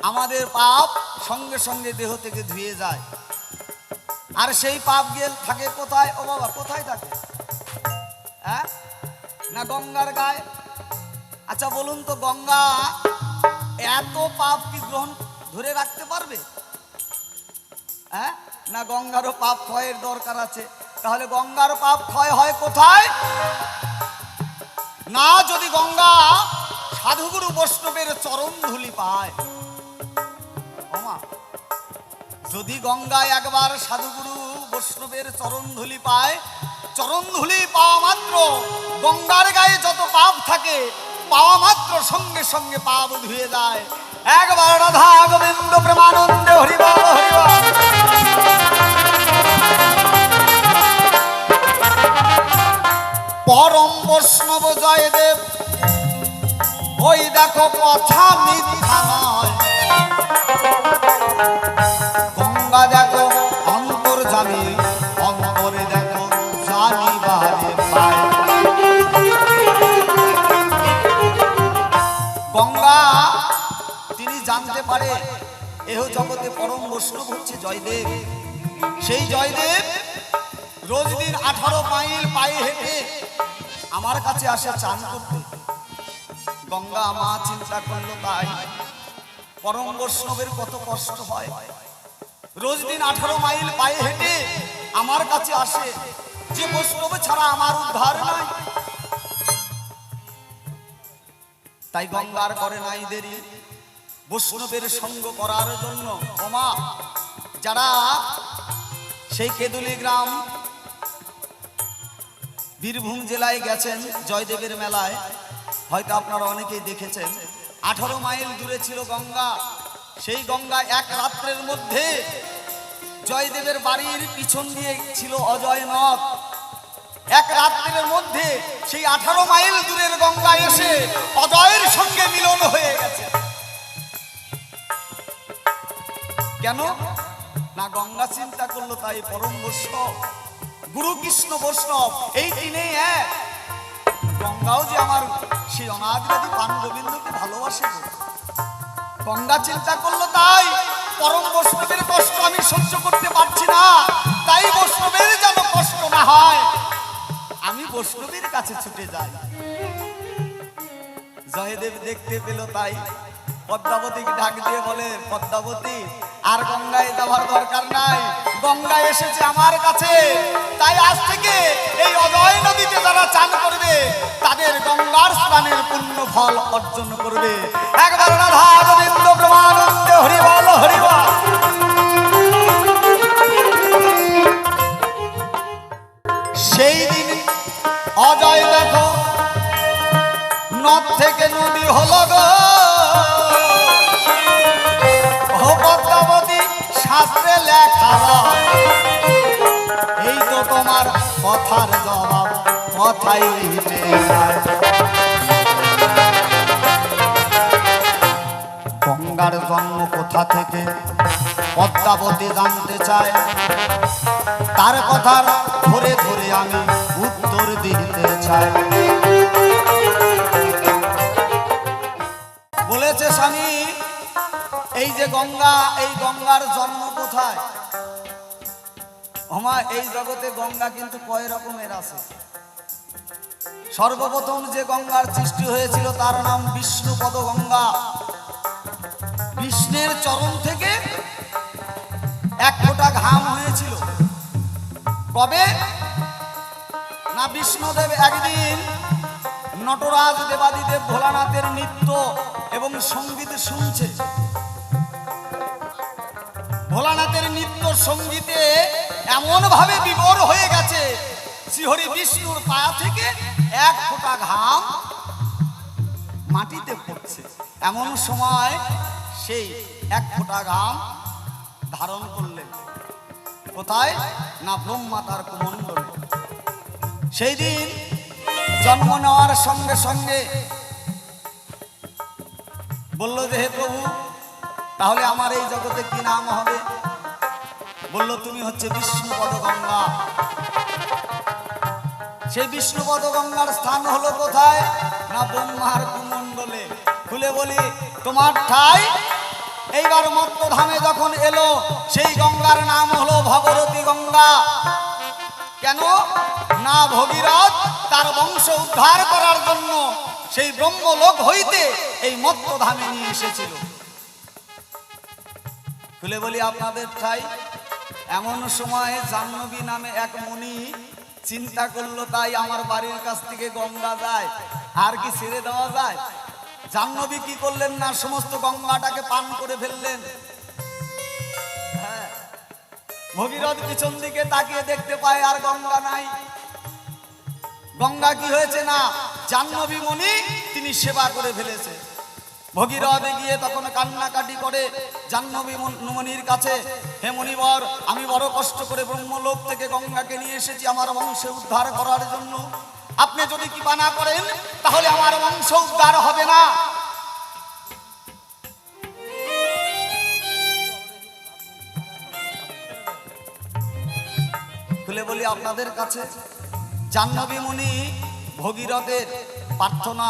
আমাদের পাপ সঙ্গে সঙ্গে দেহ থেকে ধুয়ে যায়। আর সেই পাপ গেল থাকে কোথায়? ও বাবা কোথায় থাকে? হ্যাঁ না গঙ্গার গায়ে? আচ্ছা বলুন তো গঙ্গা এত পাপ কি গ্রহণ ধরে রাখতে পারবে? হ্যাঁ না গঙ্গারও পাপ ক্ষয়ের দরকার আছে। তাহলে গঙ্গার পাপ ক্ষয় হয় কোথায়? না যদি গঙ্গা সাধুগুরু বৈষ্ণবের চরণ ধুলি পায়। ওমা যদি গঙ্গায় একবার সাধুগুরু বৈষ্ণবের চরণ ধুলি পায়, চরণ ধুলি পাওয়া মাত্র গঙ্গার গায়ে যত পাপ থাকে পাওয়া মাত্র সঙ্গে সঙ্গে পাপ ধুয়ে যায়। একবার রাধা গোবিন্দ প্রেমানন্দে হরিবল হরিবল। পরম বৈষ্ণব জয়দেব ওই দেখো কথা মিথ্যা নয়, গঙ্গা দেখো অন্তর্যামী, অন্তরে দেখো জানিবারে পায়। গঙ্গা তিনি জানতে পারে এহ জগতে পরম বৈষ্ণব হচ্ছে জয়দেব। সেই জয়দেব রোজ দিন 18 মাইল পায়ে হেঁটে আমার কাছে আসে চান করতে। গঙ্গা মা চিন্তা করলো তাই পরম বৈষ্ণবের কত কষ্ট হয়, রোজ দিন 18 মাইল পায়ে হেঁটে আমার কাছে আসে, যে বৈষ্ণব ছাড়া আমার উদ্ধার নাই। তাই গঙ্গার করে নাই দেরি বৈষ্ণবের সঙ্গ করার জন্য। ওমা যারা সেই কেদুলি গ্রাম বীরভূম জেলায় গেছেন জয়দেবের মেলায়, হয়তো আপনারা অনেকেই দেখেছেন 18 মাইল দূরে ছিল গঙ্গা। সেই গঙ্গা এক রাত্রের মধ্যে জয়দেবের বাড়ির পিছন দিয়ে ছিল অজয় নদ। এক রাত্রের মধ্যে সেই 18 মাইল দূরের গঙ্গা এসে অজয়ের সঙ্গে মিলন হয়ে গেছে। কেন না গঙ্গা চিন্তা করলো তাই পরম বৈষ্ণব গুরু কৃষ্ণ বৈষ্ণব এই তিনেই এক। গঙ্গাও যে আমার সেই অনাদিরাদি পান গোবিন্দকে ভালোবাসে। গঙ্গা চিন্তা করলো তাই পরম বৈষ্ণবের কষ্ট আমি সহ্য করতে পারছি না, তাই বৈষ্ণবের যেন কষ্ট না হয় আমি বৈষ্ণবের কাছে ছুটে যাই। জয়দেব দেখতে পেল তাই পদ্মাবতীকে ডাক দিয়ে বলে, পদ্মাবতী আর গঙ্গায় যাওয়ার দরকার নাই, গঙ্গা এসেছে আমার কাছে, তাই আজ থেকে এই অজয় নদীতে যারা চান করবে তাদের গঙ্গার স্নানের পুণ্য ফল অর্জন করবে। একবার রাধা গোবিন্দ প্রেমানন্দে হরিবল হরিবল। শাস্ত্রে লেখা রয়। এই তো তোমার কথার জবাব, কথাই মিটে যায়। গঙ্গার জন্ম কোথা থেকে পদ্মাবতী জানতে চায়, তার কথা ধরে ধরে আমি উত্তর দিতে চাই। বলেছে স্বামী, এই যে গঙ্গা, এই গঙ্গার জন্ম কোথায়? ওমা, এই জগতে গঙ্গা কিন্তু কয় রকমের আছে। সর্বপ্রথম যে গঙ্গার সৃষ্টি হয়েছিল তার নাম বিষ্ণুপদ গঙ্গা। বিষ্ণের চরণ থেকে এক ফোঁটা ঘাম হয়েছিল। কবে না, বিষ্ণুদেব একদিন নটরাজ দেবাদিদেব ভোলানাথের নৃত্য এবং সঙ্গীত শুনছে। ভোলানাথের নৃত্য সঙ্গীতে এমন ভাবে বিভোর হয়ে গেছে, শ্রীহরি বিষ্ণুর পা থেকে এক ফোঁটা ঘাম মাটিতে পড়ছে। এমন সময় সেই এক ফোঁটা ঘাম ধারণ করলেন কোথায় না, ব্রহ্মা তার কুমণ্ডলে। সেই দিন জন্ম নেওয়ার সঙ্গে সঙ্গে বলল যে হে প্রভু, তাহলে আমার এই জগতে কি নাম হবে? বলল তুমি হচ্ছে বিষ্ণুপদ গঙ্গা। সেই বিষ্ণুপদ গঙ্গার স্থান হলো কোথায় না, ব্রহ্মার কুমণ্ডলে। খুলে বলি, তোমার ঠাই এইবার মত্তধামে যখন এলো, সেই গঙ্গার নাম হলো ভগবতী গঙ্গা। কেন না, ভগীরথ তার বংশ উদ্ধার করার জন্য সেই ব্রহ্মলোক হইতে এই মত্তধামে নিয়ে এসেছিল। খুলে বলি আপনাদের ঠাই। এমন সময় জাহ্নবী নামে এক মুনি চিন্তা করলো, তাই আমার বাড়ির কাছ থেকে গঙ্গা যায়, আর কি ছেড়ে দেওয়া যায়? জাহ্নবী কি করলেন না, সমস্ত গঙ্গাটাকে পান করে ফেললেন। হ্যাঁ, ভগীরথ পিছন দিকে তাকিয়ে দেখতে পায় আর গঙ্গা নাই। গঙ্গা কি হয়েছে না, জাহ্নবী মুনি তিনি সেবা করে ফেলেছে। ভগীরথ গিয়ে তখন কান্নাকাটি করে জাহ্নবী মুনির কাছে, হে মুনিবর, আমি বড় কষ্ট করে ব্রহ্মলোক থেকে গঙ্গাকে নিয়ে এসেছি আমার বংশ উদ্ধার করার জন্য। আপনি যদি কৃপা না করেন তাহলে আমার বংশ উদ্ধার হবে না। খুলে বলি আপনাদের কাছে, জাহ্নবী মুনি ভগীরথের প্রার্থনা,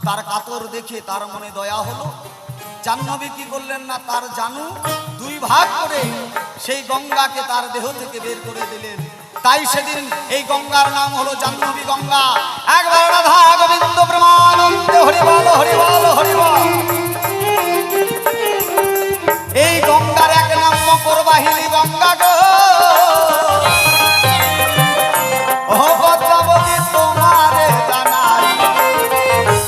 তার কাতর দেখে তার মনে দয়া হলো। জাহ্নবী কি করলেন না, তার জানু দুই ভাগ করে সেই গঙ্গাকে তার দেহ থেকে বের করে দিলেন। তাই সেদিন এই গঙ্গার নাম হলো জাহ্নবী গঙ্গা। একবার রাধা গোবিন্দ প্রেমানন্দে হরি বল, হরি বল, হরি বল। এই গঙ্গার এক নাম মকর বাহিনী গঙ্গা গো। ও পদ্মাবতী তোমারে জানাই,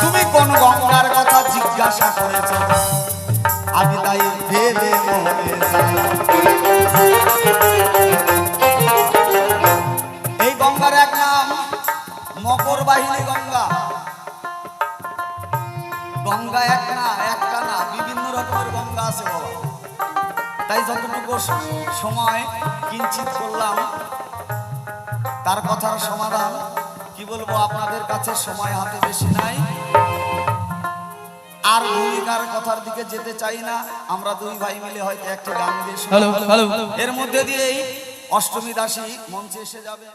তুমি কোন গঙ্গার কথা জিজ্ঞাসা করেছ, আমি তাই ভেবে মনে যাই। এই গঙ্গার এক নাম মকর বাহিনী গঙ্গা। গঙ্গা একটা না, বিভিন্ন রকমের গঙ্গা আছে বাবা। তাই যতটুকু সময় কিঞ্চিত করলাম, তার কথার সমাধান কি বলবো আপনাদের কাছে, সময় হাতে বেশি নাই। আর ভূমিকার কথার দিকে যেতে চাই না। আমরা দুই ভাই মিলে হয়তো একটা গান দিয়ে হ্যালো হ্যালো এর মধ্যে দিয়েই অষ্টমী দাসী মঞ্চে এসে যাবে।